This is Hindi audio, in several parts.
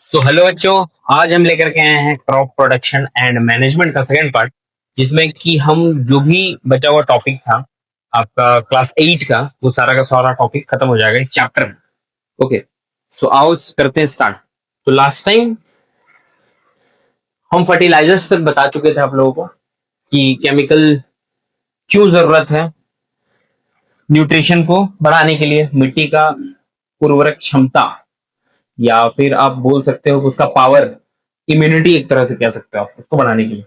हेलो बच्चों। आज हम लेकर के आए हैं क्रॉप प्रोडक्शन एंड मैनेजमेंट का सेकंड पार्ट, जिसमें कि हम जो भी बचा हुआ टॉपिक था आपका क्लास 8 का, वो सारा का सारा टॉपिक खत्म हो जाएगा इस चैप्टर में। ओके, सो आओ करते हैं स्टार्ट। तो लास्ट टाइम हम फर्टिलाइजर्स तक बता चुके थे आप लोगों को कि केमिकल क्यों जरूरत है न्यूट्रिशन को बढ़ाने के लिए, मिट्टी का उर्वरक क्षमता, या फिर आप बोल सकते हो कि उसका पावर, इम्यूनिटी एक तरह से कह सकते हो आप उसको बढ़ाने के लिए।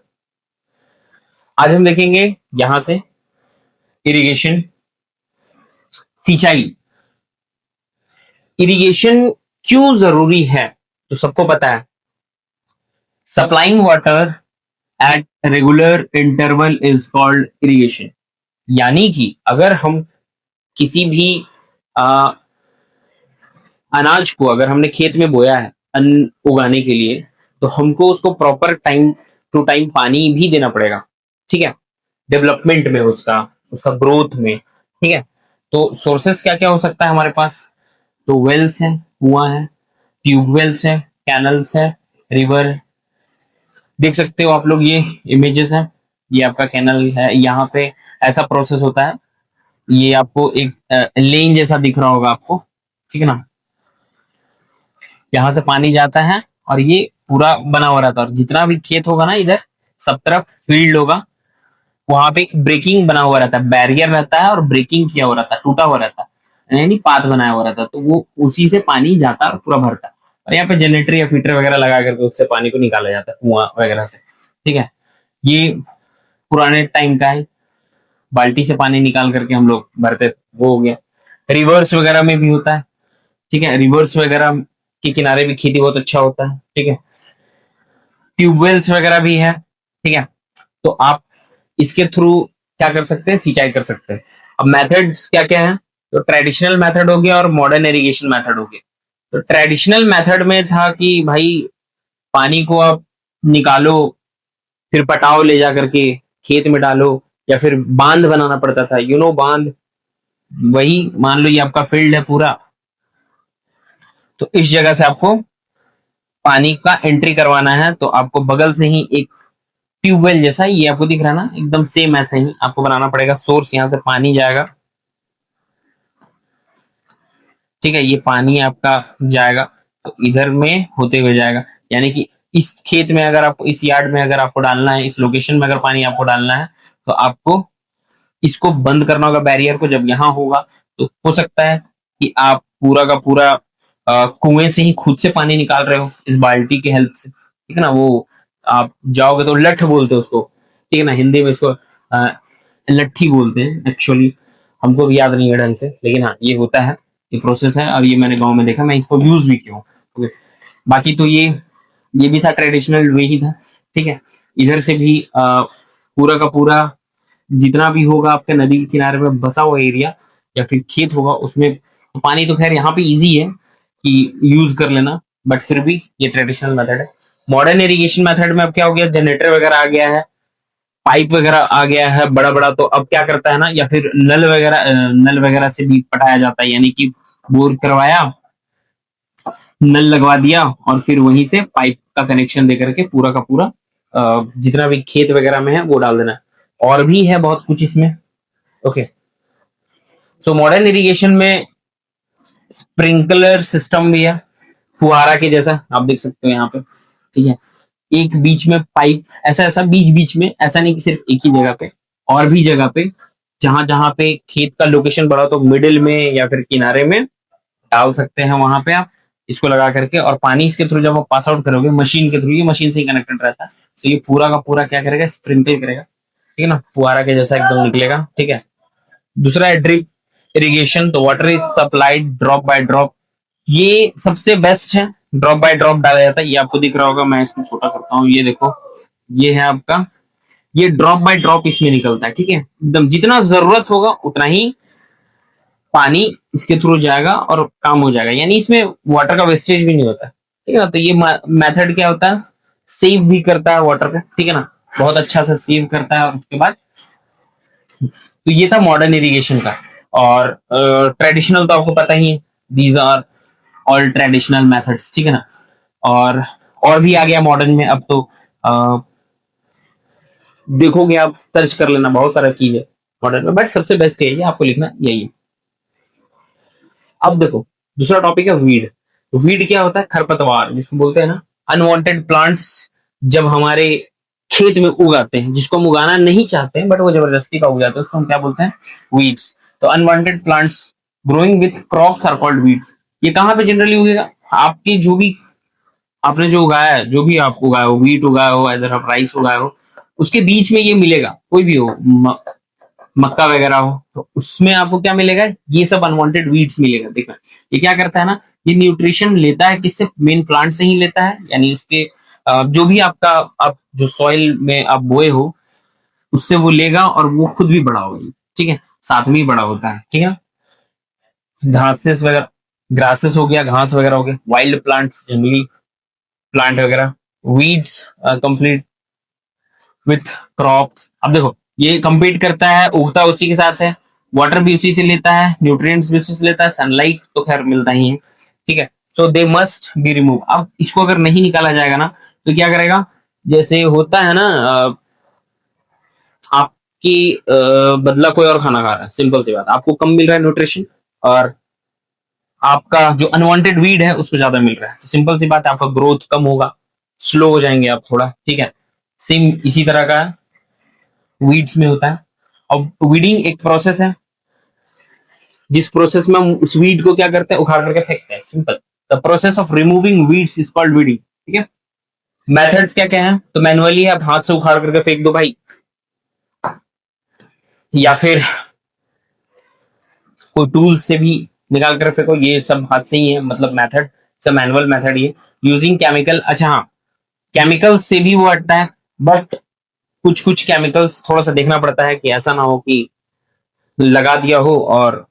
आज हम देखेंगे यहां से इरिगेशन, सिंचाई। इरिगेशन क्यों जरूरी है? तो सबको पता है, supplying water at regular interval is called irrigation. यानी कि अगर हम किसी भी आ, अनाज को अगर हमने खेत में बोया है अन्न उगाने के लिए, तो हमको उसको प्रॉपर टाइम टू टाइम पानी भी देना पड़ेगा। ठीक है, डेवलपमेंट में, उसका उसका ग्रोथ में। ठीक है, तो सोर्सेस क्या क्या हो सकता है हमारे पास? तो वेल्स है, कुआं है, ट्यूबवेल्स है, कैनल्स है, रिवर। देख सकते हो आप लोग, ये इमेजेस है, ये आपका कैनल है। यहाँ पे ऐसा प्रोसेस होता है, ये आपको एक लेन जैसा दिख रहा होगा आपको, ठीक है ना। यहाँ से पानी जाता है और ये पूरा बना हुआ रहता है, और जितना भी खेत होगा ना इधर सब तरफ फील्ड होगा, वहां पे एक ब्रेकिंग बना हुआ रहता है, बैरियर रहता है और ब्रेकिंग किया हुआ रहता है, टूटा हुआ रहता है, यानी पाथ बनाया हुआ रहता है। तो वो उसी से पानी जाता है और पूरा भरता है। और यहाँ पे जनरेटर या फिल्टर वगैरह लगा करके उससे पानी को निकाला जाता है कुआं वगैरह से। ठीक है, ये पुराने टाइम का है, बाल्टी से पानी निकाल करके हम लोग भरते, वो हो गया। रिवर्स वगैरह में भी होता है। ठीक है, रिवर्स वगैरह के किनारे भी खेती बहुत अच्छा होता है। ठीक है, ट्यूबवेल्स वगैरह भी है। ठीक है, तो आप इसके थ्रू क्या कर सकते हैं? सिंचाई कर सकते हैं। अब मेथड्स क्या क्या है? तो ट्रेडिशनल मेथड हो गया और मॉडर्न इरिगेशन मेथड हो गया। तो ट्रेडिशनल मेथड में था कि भाई पानी को आप निकालो, फिर पटाव ले जा करके खेत में डालो, या फिर बांध बनाना पड़ता था, बांध। वही मान लो ये आपका फील्ड है पूरा, तो इस जगह से आपको पानी का एंट्री करवाना है, तो आपको बगल से ही एक ट्यूबवेल जैसा, ये आपको दिख रहा है ना, एकदम सेम ऐसे ही आपको बनाना पड़ेगा सोर्स। यहाँ से पानी जाएगा, ठीक है, ये पानी आपका जाएगा तो इधर में होते हुए जाएगा। यानी कि इस खेत में अगर आपको, इस यार्ड में अगर आपको डालना है, इस लोकेशन में अगर पानी आपको डालना है, तो आपको इसको बंद करना होगा, बैरियर को। जब यहाँ होगा तो हो सकता है कि आप पूरा का पूरा कुएं से ही खुद से पानी निकाल रहे हो इस बाल्टी की हेल्प से। ठीक है ना, वो आप जाओगे तो लठ बोलते हैं उसको, ठीक है ना, हिंदी में इसको लट्ठी बोलते हैं एक्चुअली। हमको भी याद नहीं है ढंग से, लेकिन हाँ ये होता है, ये प्रोसेस है, और ये मैंने गांव में देखा, मैं इसको यूज भी किया हूँ। ओके, बाकी तो ये भी था, ट्रेडिशनल वे ही था। ठीक है, इधर से भी पूरा का पूरा जितना भी होगा आपके नदी के किनारे में बसा हुआ एरिया या फिर खेत होगा, उसमें तो पानी तो खैर यहाँ पे इजी है कि यूज कर लेना, बट फिर भी ये ट्रेडिशनल मेथड है। मॉडर्न इरिगेशन मेथड में अब क्या हो गया, जनरेटर वगैरह आ गया है, पाइप वगैरह आ गया है बड़ा बड़ा। तो अब क्या करता है ना, या फिर नल वगैरह से भी पटाया जाता है, यानी कि बोर करवाया, नल लगवा दिया, और फिर वहीं से पाइप का कनेक्शन दे करके पूरा का पूरा जितना भी खेत वगैरह में है वो डाल देना है। और भी है बहुत कुछ इसमें। ओके, सो मॉडर्न इरिगेशन में स्प्रिंकलर सिस्टम भी है, फुहारा के जैसा आप देख सकते हो यहाँ पे। ठीक है, एक बीच में पाइप, ऐसा ऐसा बीच बीच में, ऐसा नहीं कि सिर्फ एक ही जगह पे, और भी जगह पे जहां जहां पे खेत का लोकेशन बड़ा, तो मिडिल में या फिर किनारे में डाल सकते हैं, वहां पे आप इसको लगा करके, और पानी इसके थ्रू जब आप पास आउट करोगे मशीन के थ्रू, ये मशीन से ही कनेक्टेड रहता है, तो ये पूरा का पूरा क्या करेगा, स्प्रिंकल करेगा। ठीक है ना, फुहारा के जैसा एकदम निकलेगा। ठीक है, दूसरा है ड्रिप इरिगेशन। तो water is supplied drop by drop, ये सबसे बेस्ट है। ड्रॉप बाय ड्रॉप डाला जाता है, ये आपको दिख रहा होगा, मैं इसको छोटा करता हूँ, ये देखो, ये है आपका, ये ड्रॉप बाय ड्रॉप इसमें निकलता है। ठीक है, एकदम जितना जरूरत होगा उतना ही पानी इसके थ्रू जाएगा और काम हो जाएगा, यानी इसमें वाटर का वेस्टेज भी नहीं होता। ठीक है ना, तो ये मेथड क्या होता है, सेव भी करता है वाटर को। ठीक है ना, बहुत अच्छा से सेव करता है। और उसके बाद तो ये था मॉडर्न इरिगेशन का। और ट्रेडिशनल तो आपको पता ही है, these are all traditional methods. ठीक है ना, और भी आ गया मॉडर्न में अब तो। देखोगे आप सर्च कर लेना, बहुत सारा चीज है मॉडर्न में, बट सबसे बेस्ट है ये, आपको लिखना यही है। अब देखो दूसरा टॉपिक है वीड। वीड क्या होता है? खरपतवार जिसको बोलते हैं ना, अनवांटेड प्लांट्स जब हमारे खेत में उगाते हैं, जिसको हम उगाना नहीं चाहते हैं बट वो जबरदस्ती का उग जाते हैं, उसको हम क्या बोलते हैं? वीड्स। तो unwanted plants growing with crops are called weeds. ये कहाँ पे जनरली उगेगा? आपकी जो भी आपने जो उगाया है, जो भी आप उगाए हो, व्हीट उगाए हो, इधर आप राइस उगाए हो, उसके बीच में ये मिलेगा, कोई भी हो, मक्का वगैरह हो, तो उसमें आपको क्या मिलेगा? ये सब अनवांटेड वीड्स मिलेगा। देखना ये क्या करता है ना, ये न्यूट्रिशन लेता है किससे? मेन प्लांट से ही लेता है, यानी उसके जो भी आपका आप जो सॉइल में आप बोए हो उससे वो लेगा और वो खुद भी बड़ा होगी। ठीक है, साथ में ही बड़ा होता है। ठीक है, घासेस वगैरह, ग्रासेस हो गया, घास वगैरह हो गया, वाइल्ड प्लांट्स जनरली प्लांट वगैरह, वीड्स कंप्लीट विथ क्रॉप्स। अब देखो ये compete करता है, उगता उसी के साथ है, वाटर भी उसी से लेता है, न्यूट्रिएंट्स भी उसी से लेता है, सनलाइट तो खैर मिलता ही है। ठीक है, सो दे मस्ट बी रिमूव। अब इसको अगर नहीं निकाला जाएगा ना तो क्या करेगा? जैसे होता है ना, आपकी बदला कोई और खाना खा रहा है, सिंपल सी बात, आपको कम मिल रहा है न्यूट्रिशन और आपका जो अनवांटेड वीड है उसको ज्यादा मिल रहा है, तो सिंपल सी बात है आपका ग्रोथ कम होगा, स्लो हो जाएंगे आप थोड़ा। ठीक है, सेम इसी तरह का वीड्स में होता है। अब वीडिंग एक प्रोसेस है, जिस प्रोसेस में हम उस वीड को क्या करते हैं? उखाड़ करके फेंकते हैं, simple. The process of removing weeds is called weeding. ठीक है, मेथड्स क्या क्या है? तो मैनुअली आप हाथ से उखाड़ करके फेंक दो भाई, या फिर कोई टूल से भी निकाल कर फेंको, ये सब हाथ से ही है, मतलब मेथड सब मैनुअल मेथड ये। यूजिंग केमिकल, अच्छा हाँ, केमिकल से भी वो हटता है, बट कुछ कुछ केमिकल्स थोड़ा सा देखना पड़ता है कि ऐसा ना हो कि लगा दिया हो और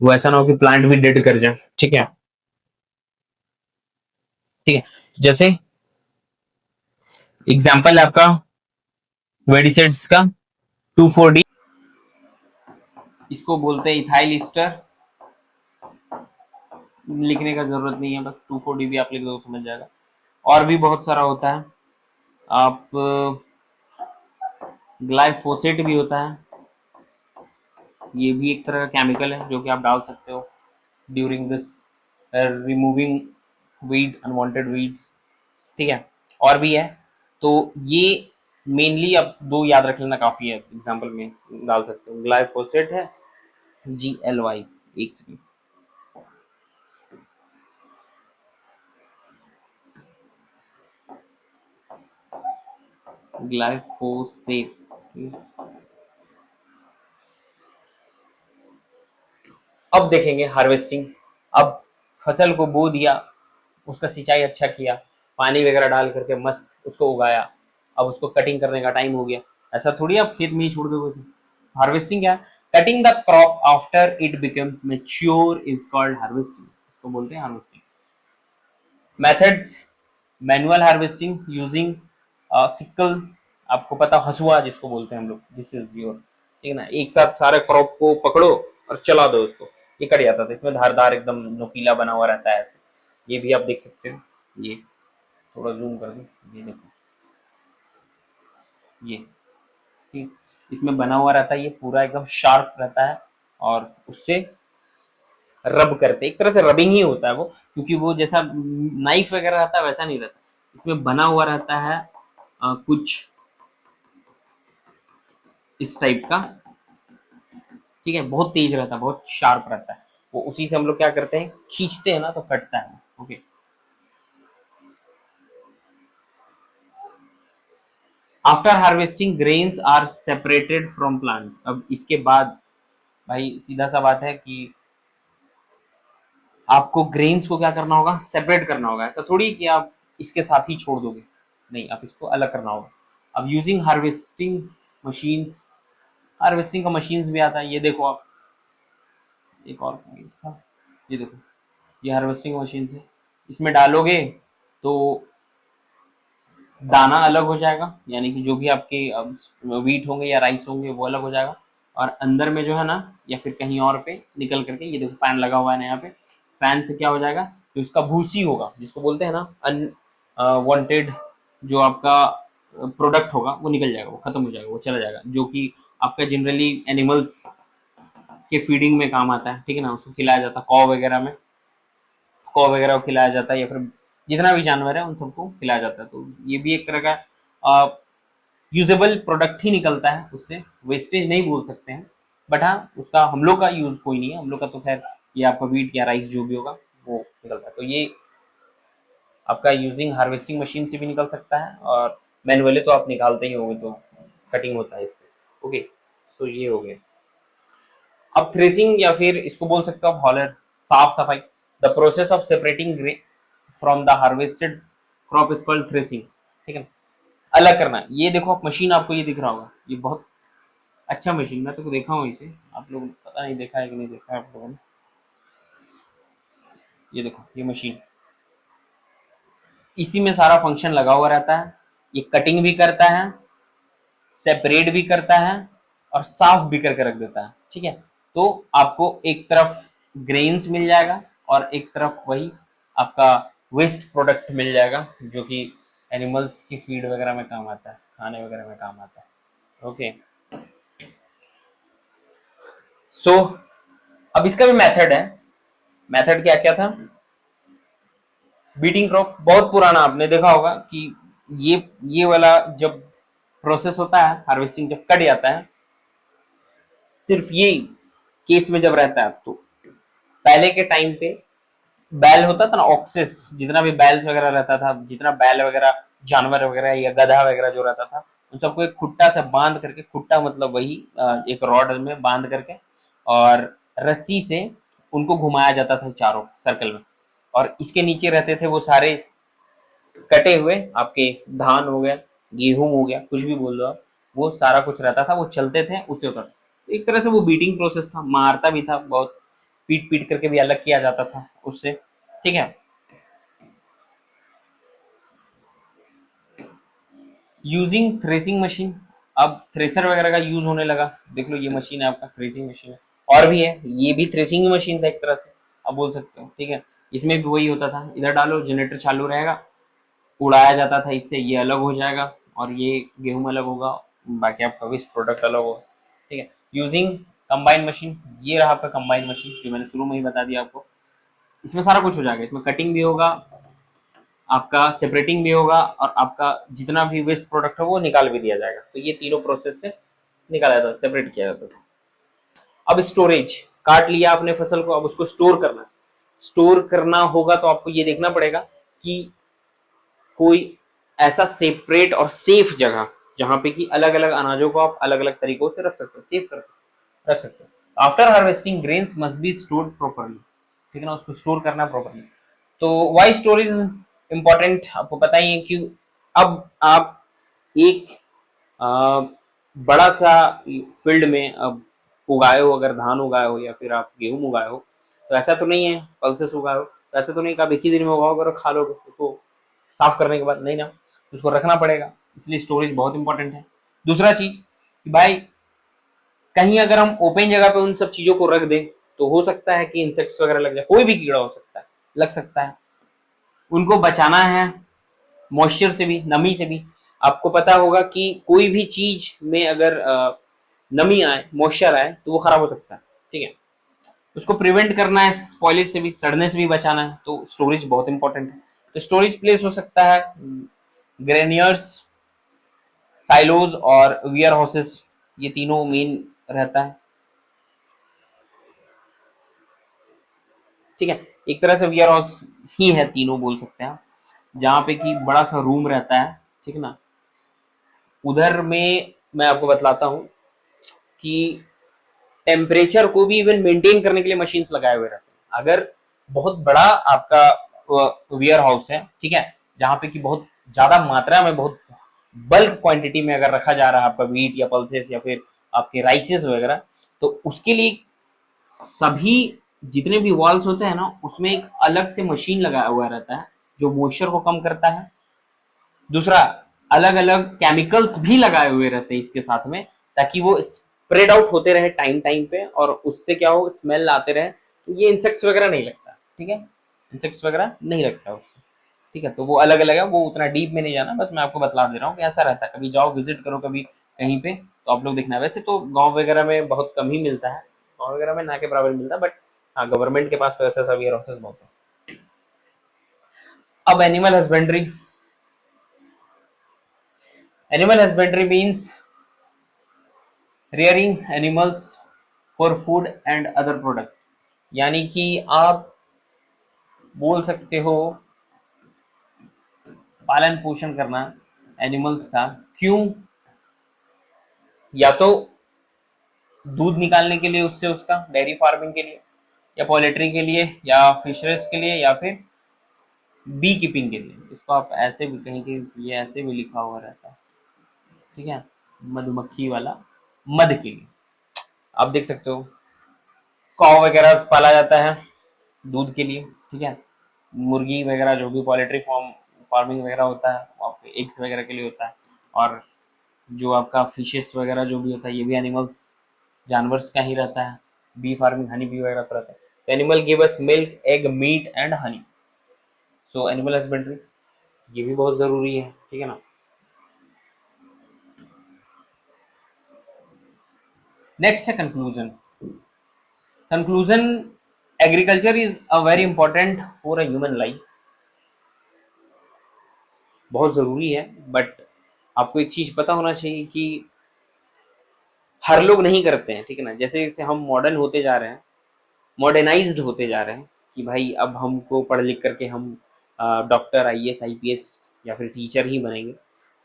वो ऐसा ना हो कि प्लांट भी डेड कर जाए। ठीक है, ठीक है, जैसे एग्जांपल है आपका वेडिसाइड्स का 2,4-D, इसको बोलते हैं इथाइल ईस्टर। लिखने का जरूरत नहीं है, बस 2,4-D भी आप लिख दो समझ जाएगा। और भी बहुत सारा होता है, आप ग्लाइफोसेट भी होता है, ये भी एक तरह का केमिकल है जो कि आप डाल सकते हो during this removing weed, unwanted weeds. ठीक है, और भी है, तो ये मेनली अब दो याद रख लेना काफी है, एग्जांपल में डाल सकते हो, ग्लाइफोसेट है, GLY, एक सेकंड, ग्लाइफोसेट। अब देखेंगे हार्वेस्टिंग। अब फसल को बो दिया, उसका सिंचाई अच्छा किया, पानी वगैरह डाल करके मस्त उसको उगाया, अब उसको कटिंग करने का टाइम हो गया, ऐसा थोड़ी आप खेत में ही छोड़ दोगे उसे। हार्वेस्टिंग क्या है? Cutting the crop after it becomes mature is called harvesting, इसको बोलते हैं harvesting. Methods, manual harvesting using sickle, आपको पता हसुआ जिसको बोलते हैं हम लोग, दिस इज योर, ठीक है ना, एक साथ सारे क्रॉप को पकड़ो और चला दो उसको, ये कट जाता था, इसमें धारदार एकदम नुकीला बना हुआ रहता है ऐसे। ये भी आप देख सकते हो, ये थोड़ा जूम कर दो, ये देखो, ये ठीक, इसमें बना हुआ रहता है, ये पूरा एकदम शार्प रहता है और उससे रब करते, एक तरह से रबिंग ही होता है वो, क्योंकि वो जैसा नाइफ वगैरह रहता है वैसा नहीं रहता, इसमें बना हुआ रहता है कुछ इस टाइप का। ठीक है, बहुत तेज रहता है, बहुत शार्प रहता है, वो उसी से हम लोग क्या करते हैं, खींचते हैं ना तो कटता है। Okay, after harvesting grains are separated from plant. अब इसके बाद भाई सीधा सा बात है कि आपको ग्रेन्स को क्या करना होगा? सेपरेट करना होगा, ऐसा थोड़ी कि आप इसके साथ ही छोड़ दोगे, नहीं, आप इसको अलग करना होगा। अब यूजिंग हार्वेस्टिंग मशीन्स, हार्वेस्टिंग का मशीन्स भी आता है, ये देखो आप, एक और था, ये देखो, ये हार्वेस्टिंग मशीन है, इसमें डालोगे तो दाना अलग हो जाएगा, यानी कि जो भी आपके वीट होंगे या राइस होंगे वो अलग हो जाएगा, और अंदर में जो है ना, या फिर कहीं और पे निकल करके, ये देखो फैन लगा हुआ है ना यहाँ पे, फैन से क्या हो जाएगा, जो इसका भूसी होगा, जिसको बोलते हैं ना अनवांटेड, जो आपका प्रोडक्ट होगा वो निकल जाएगा, वो खत्म हो जाएगा, वो चला जाएगा, जो कि आपका जनरली एनिमल्स के फीडिंग में काम आता है, ठीक है ना, उसको खिलाया जाता है, कौ वगैरह को खिलाया जाता है, या फिर जितना भी जानवर है उन सबको खिलाया जाता है। तो ये भी एक तरह का यूजेबल प्रोडक्ट ही निकलता है उससे, वेस्टेज नहीं बोल सकते हैं, बट हाँ उसका हम लोग का यूज कोई नहीं है, हम लोग का तो खैर ये आपका वीट या राइस जो भी होगा वो निकलता है। तो ये आपका यूजिंग हार्वेस्टिंग मशीन से भी निकल सकता है, और मैनुअली तो आप निकालते ही होंगे, तो कटिंग होता है इससे। ओके, सो ये हो गया। अब थ्रेसिंग या फिर इसको बोल सकते हो आप हॉलर, साफ सफाई। The process of separating grain from the harvested crop is called threshing, ठीक है, अलग करना। ये देखो आप मशीन, आपको ये दिख रहा होगा, ये बहुत अच्छा मशीन, मैं तो देखा हूँ इसे, आप लोग पता नहीं देखा है कि नहीं देखा है आप लोगों ने। ये देखो ये मशीन, इसी में सारा फंक्शन लगा हुआ रहता है। ये कटिंग भी करता है, सेपरेट भी करता है, और साफ भी करके रख देता है, ठीक है। तो आपको एक तरफ ग्रेन्स मिल जाएगा और एक तरफ वही आपका वेस्ट प्रोडक्ट मिल जाएगा, जो कि एनिमल्स की फीड वगैरह में काम आता है, खाने वगैरह में काम आता है। ओके, सो अब इसका भी मेथड है। मेथड क्या क्या था? बीटिंग क्रॉप, बहुत पुराना आपने देखा होगा कि ये वाला जब प्रोसेस होता है, हार्वेस्टिंग जब कट जाता है, सिर्फ ये केस में जब रहता है, तो पहले के टाइम पे बैल होता था ना, ऑक्सेस, जितना भी बैल्स वगैरह रहता था, जितना बैल वगैरह जानवर वगैरह या गधा वगैरह जो रहता था, उन सबको एक खुट्टा से बांध करके, खुट्टा मतलब वही एक रॉड में बांध करके और रस्सी से उनको घुमाया जाता था चारों सर्कल में, और इसके नीचे रहते थे वो सारे कटे हुए आपके धान हो गया, गेहूं हो गया, कुछ भी बोल दो आप, वो सारा कुछ रहता था, वो चलते थे उससे होता था। एक तरह से वो बीटिंग प्रोसेस था, मारता भी था बहुत, पीट पीट करके भी अलग किया जाता था उससे, ठीक है। यूजिंग थ्रेसिंग मशीन, अब थ्रेसर वगैरह का यूज होने लगा। देख लो ये मशीन है आपका, थ्रेसिंग मशीन है, और भी है, ये भी थ्रेसिंग मशीन था एक तरह से, आप बोल सकते हो, ठीक है। इसमें भी वही होता था, इधर डालो जनरेटर चालू रहेगा, उड़ाया जाता था इससे, ये अलग हो जाएगा और ये गेहूं अलग होगा, बाकी आपका वेस्ट प्रोडक्ट अलग होगा, ठीक है। यूजिंग कंबाइन मशीन, ये रहा आपका कंबाइन मशीन, जो मैंने शुरू में ही बता दिया आपको। इसमें सारा कुछ हो जाएगा, इसमें कटिंग भी होगा, आपका सेपरेटिंग भी होगा, और आपका जितना भी वेस्ट प्रोडक्ट है वो निकाल भी दिया जाएगा। तो ये तीनों प्रोसेस से निकाला जाता है, सेपरेट किया जाता था। अब स्टोरेज, काट लिया आपने फसल को, अब उसको स्टोर करना है। स्टोर करना होगा तो आपको ये देखना पड़ेगा कि कोई ऐसा सेपरेट और सेफ जगह, जहां पे कि अलग अलग अनाजों को आप अलग अलग तरीकों से रख सकते हो, सेव कर रख सकते हो। After harvesting grains must be stored properly, ठीक है ना, उसको स्टोर करना प्रॉपरली। तो वाई स्टोरेज इंपॉर्टेंट, आपको पता ही है कि अब आप एक बड़ा सा फील्ड में अब उगाए हो, अगर धान उगाए हो या फिर आप गेहूं उगाए हो, तो ऐसा तो नहीं है पल्सेस उगाए हो, तो ऐसा तो नहीं कि आप एक ही दिन में उगाओगे और खा लोगे उसको साफ करने के बाद, नहीं ना, उसको रखना पड़ेगा, इसलिए स्टोरेज बहुत इंपॉर्टेंट है। दूसरा चीज कि भाई कहीं अगर हम ओपन जगह पे उन सब चीजों को रख दें, तो हो सकता है कि इंसेक्ट्स वगैरह लग जाए, कोई भी कीड़ा हो सकता है, लग सकता है, उनको बचाना है मॉइस्चर से भी, नमी से भी। आपको पता होगा कि कोई भी चीज में अगर नमी आए, मॉइस्चर आए, तो वो खराब हो सकता है, ठीक है। उसको प्रिवेंट करना है, स्पॉइलेज से भी, सड़ने से भी बचाना है, तो स्टोरेज बहुत इंपॉर्टेंट है। तो स्टोरेज प्लेस हो सकता है ग्रेनियर्स, साइलोज और वियर हाउसेस, ये तीनों मेन रहता है, ठीक है। एक तरह से वियर हाउस ही है, तीनों बोल सकते हैं, जहां पे कि बड़ा सा रूम रहता है, ठीक है ना। उधर में मैं आपको बतलाता हूँ कि टेम्परेचर को भी इवन मेंटेन करने के लिए मशीन्स लगाए हुए रहते हैं। अगर बहुत बड़ा आपका वेयर हाउस है, ठीक है, जहां पे कि बहुत ज्यादा मात्रा में, बहुत बल्क क्वांटिटी में अगर रखा जा रहा है आपका वीट या पल्सेस या फिर आपके राइसेस वगैरह, तो उसके लिए सभी जितने भी वॉल्स होते हैं ना, उसमें एक अलग से मशीन लगाया हुआ रहता है, जो मॉइस्चर को कम करता है। दूसरा, अलग अलग केमिकल्स भी लगाए हुए रहते हैं इसके साथ में, ताकि वो स्प्रेड आउट होते रहे टाइम टाइम पे, और उससे क्या हो, स्मेल आते रहे, तो ये इंसेक्ट्स वगैरह नहीं लगता, ठीक है। इंसेक्ट्स वगैरह नहीं रखता उससे, ठीक है। तो वो अलग अलग है, वो उतना डीप में नहीं जाना, बस मैं आपको बतला दे रहा हूँ कि ऐसा रहता है। कभी जाओ विजिट करो कभी कहीं पे, तो आप लोग देखना। वैसे तो गांव वगैरह में बहुत कम ही मिलता है, गांव वगैरह में ना के बराबर मिलता है, बट हाँ गवर्नमेंट के पास तो ऐसा वेयर हाउसेस बहुत है। अब animal husbandry, animal husbandry means rearing animals for food and other products, यानी कि आप बोल सकते हो पालन पोषण करना एनिमल्स का। क्यों? या तो दूध निकालने के लिए उससे, उसका डेयरी फार्मिंग के लिए, या पोल्ट्री के लिए, या फिशरीज के लिए, या फिर बी कीपिंग के लिए। इसको आप ऐसे भी कहीं कि ये ऐसे भी लिखा हुआ रहता है, ठीक है, मधुमक्खी वाला, मध के लिए आप देख सकते हो। काऊ वगैरह पाला जाता है दूध के लिए, ठीक है। मुर्गी वगैरह जो भी पोल्ट्री फार्मिंग वगैरह होता है वो आपके एग्स वगैरह के लिए होता है। और जो आपका फिशेस वगैरह जो भी होता है ये भी एनिमल्स, जानवर्स का ही रहता है। बी फार्मिंग, हनी बी वगैरह रहता है। तो animal give us milk, egg, meat and honey. So animal husbandry ये भी बहुत जरूरी है, ठीक है ना। नेक्स्ट है conclusion. Conclusion, agriculture is a very important for a human life, बहुत जरूरी है। बट आपको एक चीज पता होना चाहिए कि हर लोग नहीं करते हैं, ठीक है ना। जैसे जैसे हम मॉडर्न होते जा रहे हैं, मॉडर्नाइज्ड होते जा रहे हैं कि भाई अब हमको पढ़ लिख करके हम डॉक्टर, आईएएस, आईपीएस या फिर टीचर ही बनेंगे।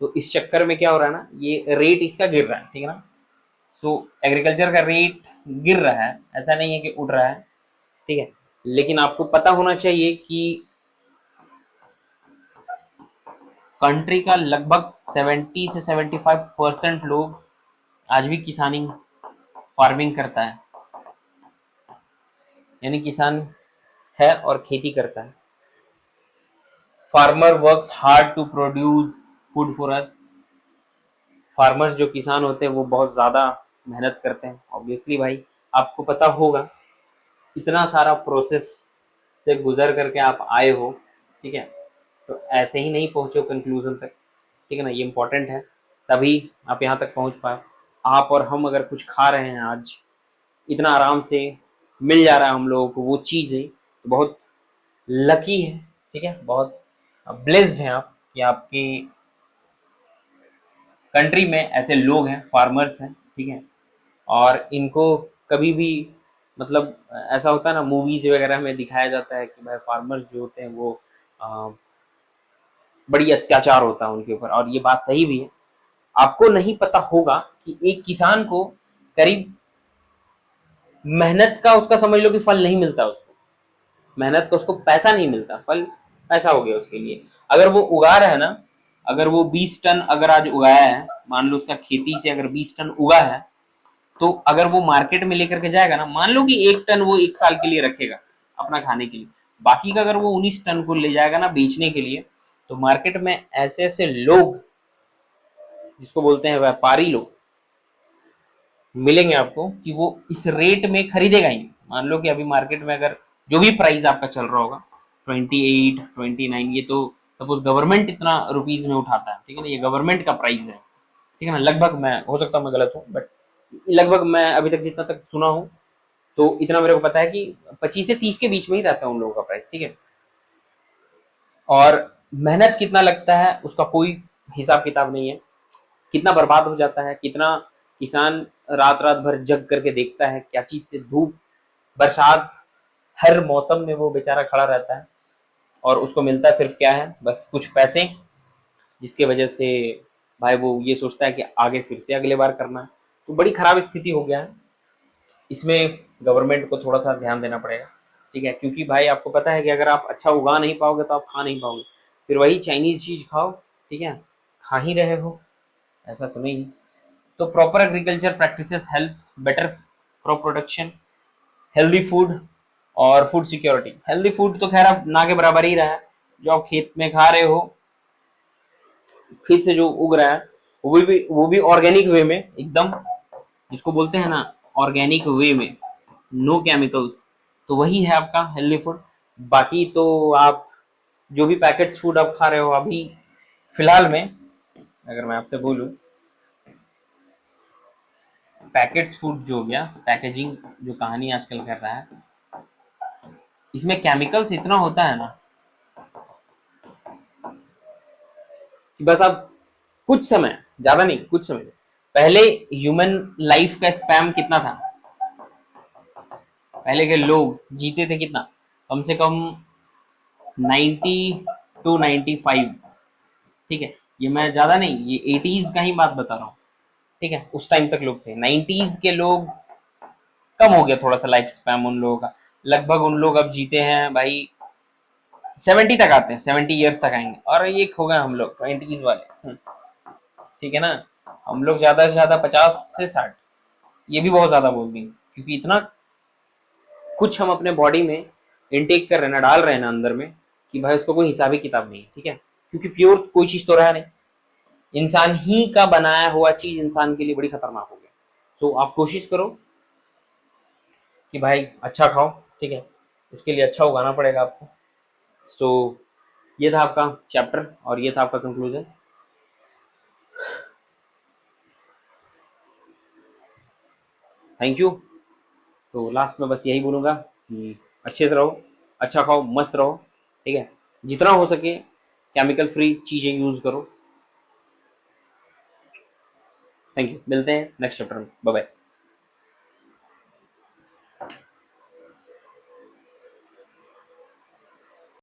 तो इस चक्कर में क्या हो रहा है ना, ये रेट इसका गिर रहा है, ठीक है ना। सो एग्रीकल्चर का रेट गिर रहा है, ऐसा नहीं है कि उड़ रहा है, ठीक है। लेकिन आपको पता होना चाहिए कि कंट्री का लगभग 70 से 75% लोग आज भी किसानी फार्मिंग करता है, यानी किसान है और खेती करता है। Farmer works hard to produce food for us. Farmers जो किसान होते हैं वो बहुत ज्यादा मेहनत करते हैं, ऑब्वियसली भाई आपको पता होगा इतना सारा प्रोसेस से गुजर करके आप आए हो, ठीक है। तो ऐसे ही नहीं पहुंचे कंक्लूजन तक, ठीक है ना, ये इंपॉर्टेंट है, तभी आप यहाँ तक पहुंच पाए। आप और हम अगर कुछ खा रहे हैं आज, इतना आराम से मिल जा रहा है हम लोगों को वो चीज़ें, तो बहुत लकी है, ठीक है, बहुत ब्लेस्ड हैं आप कि आपकी कंट्री में ऐसे लोग हैं, फार्मर्स हैं, ठीक है। और इनको कभी भी मतलब ऐसा होता है ना, मूवीज वगैरह में दिखाया जाता है कि भाई फार्मर्स जो होते हैं वो बड़ी अत्याचार होता है उनके ऊपर, और ये बात सही भी है। आपको नहीं पता होगा कि एक किसान को करीब मेहनत का उसका समझ लो कि फल नहीं मिलता उसको, मेहनत का उसको पैसा नहीं मिलता, फल पैसा हो गया उसके लिए। अगर वो उगा रहा है ना, अगर वो 20 टन अगर आज उगाया है, मान लो उसका खेती से अगर 20 टन उगा है, तो अगर वो मार्केट में लेकर के जाएगा ना, मान लो कि 1 टन वो 1 साल के लिए रखेगा अपना खाने के लिए, बाकी का अगर वो 19 टन को ले जाएगा ना बेचने के लिए, तो मार्केट में ऐसे ऐसे लोग जिसको बोलते हैं व्यापारी लोग मिलेंगे आपको कि वो इस रेट में खरीदेगा ही। मान लो कि अभी मार्केट में अगर जो भी प्राइस आपका चल रहा होगा 28, 29, ये तो सपोज गवर्नमेंट इतना रुपीज में उठाता है, ठीक है ना, ये गवर्नमेंट का प्राइस है, ठीक है ना। लगभग, मैं हो सकता है मैं गलत हूँ, बट लगभग मैं अभी तक जितना तक सुना हूँ तो इतना मेरे को पता है कि 25 से 30 के बीच में ही रहता है उन लोगों का प्राइस, ठीक है। और मेहनत कितना लगता है उसका कोई हिसाब किताब नहीं है, कितना बर्बाद हो जाता है, कितना किसान रात रात भर जग करके देखता है, क्या चीज से धूप, बरसात, हर मौसम में वो बेचारा खड़ा रहता है, और उसको मिलता सिर्फ क्या है, बस कुछ पैसे, जिसके वजह से भाई वो ये सोचता है कि आगे फिर से अगले बार करना है। तो बड़ी खराब स्थिति हो गया है, इसमें गवर्नमेंट को थोड़ा सा ध्यान देना पड़ेगा, ठीक है। क्योंकि भाई आपको पता है कि अगर आप अच्छा उगा नहीं पाओगे तो आप खा नहीं पाओगे, फिर वही चाइनीज चीज खाओ, ठीक है, खा ही रहे हो, ऐसा तो नहीं। तो proper agriculture practices helps better crop production, healthy food और फूड सिक्योरिटी। हेल्दी फूड तो खैर अब ना के बराबर ही रहा है, जो आप खेत में खा रहे हो, खेत से जो उग रहा है वो भी ऑर्गेनिक वे में एकदम, जिसको बोलते हैं ना ऑर्गेनिक वे में, नो केमिकल्स, तो वही है आपका हेल्दी फूड। बाकी तो आप जो भी पैकेट्स फूड आप खा रहे हो अभी फिलहाल में, अगर मैं आपसे बोलूं, पैकेट्स फूड जो हो गया, पैकेजिंग जो कहानी आजकल कर रहा है, इसमें केमिकल्स इतना होता है ना कि बस आप कुछ समय, ज्यादा नहीं, कुछ समय पहले ह्यूमन लाइफ का स्पैम कितना था, पहले के लोग जीते थे कितना, कम से कम 90 टू 95, ठीक है, ये मैं ज्यादा नहीं, ये 80s का ही बात बता रहा हूँ, ठीक है, उस टाइम तक लोग थे। 90s के लोग कम हो गया थोड़ा सा लाइफ स्पैम उन लोगों का, लगभग उन लोग अब जीते हैं भाई 70 तक आते हैं, 70 ईयर्स तक आएंगे, और ये हो गए हम लोग 20s वाले, ठीक है ना, हम लोग ज्यादा से ज्यादा 50 से 60, ये भी बहुत ज्यादा बोल दी, क्योंकि इतना कुछ हम अपने बॉडी में इनटेक कर रहे हैं ना, डाल रहे हैं ना अंदर में, कि भाई उसका कोई हिसाबी किताब नहीं है, ठीक है, क्योंकि प्योर कोई चीज तो रहा नहीं, इंसान ही का बनाया हुआ चीज इंसान के लिए बड़ी खतरनाक हो गया। सो आप कोशिश करो कि भाई अच्छा खाओ, ठीक है, उसके लिए अच्छा उगाना पड़ेगा आपको। सो ये था आपका चैप्टर और ये था आपका कंक्लूजन। Thank you. तो लास्ट में बस यही बोलूंगा कि अच्छे से रहो, अच्छा खाओ, मस्त रहो, ठीक है, जितना हो सके केमिकल फ्री चीजें यूज करो। थैंक यू, मिलते हैं नेक्स्ट चैप्टर में, बाय बाय।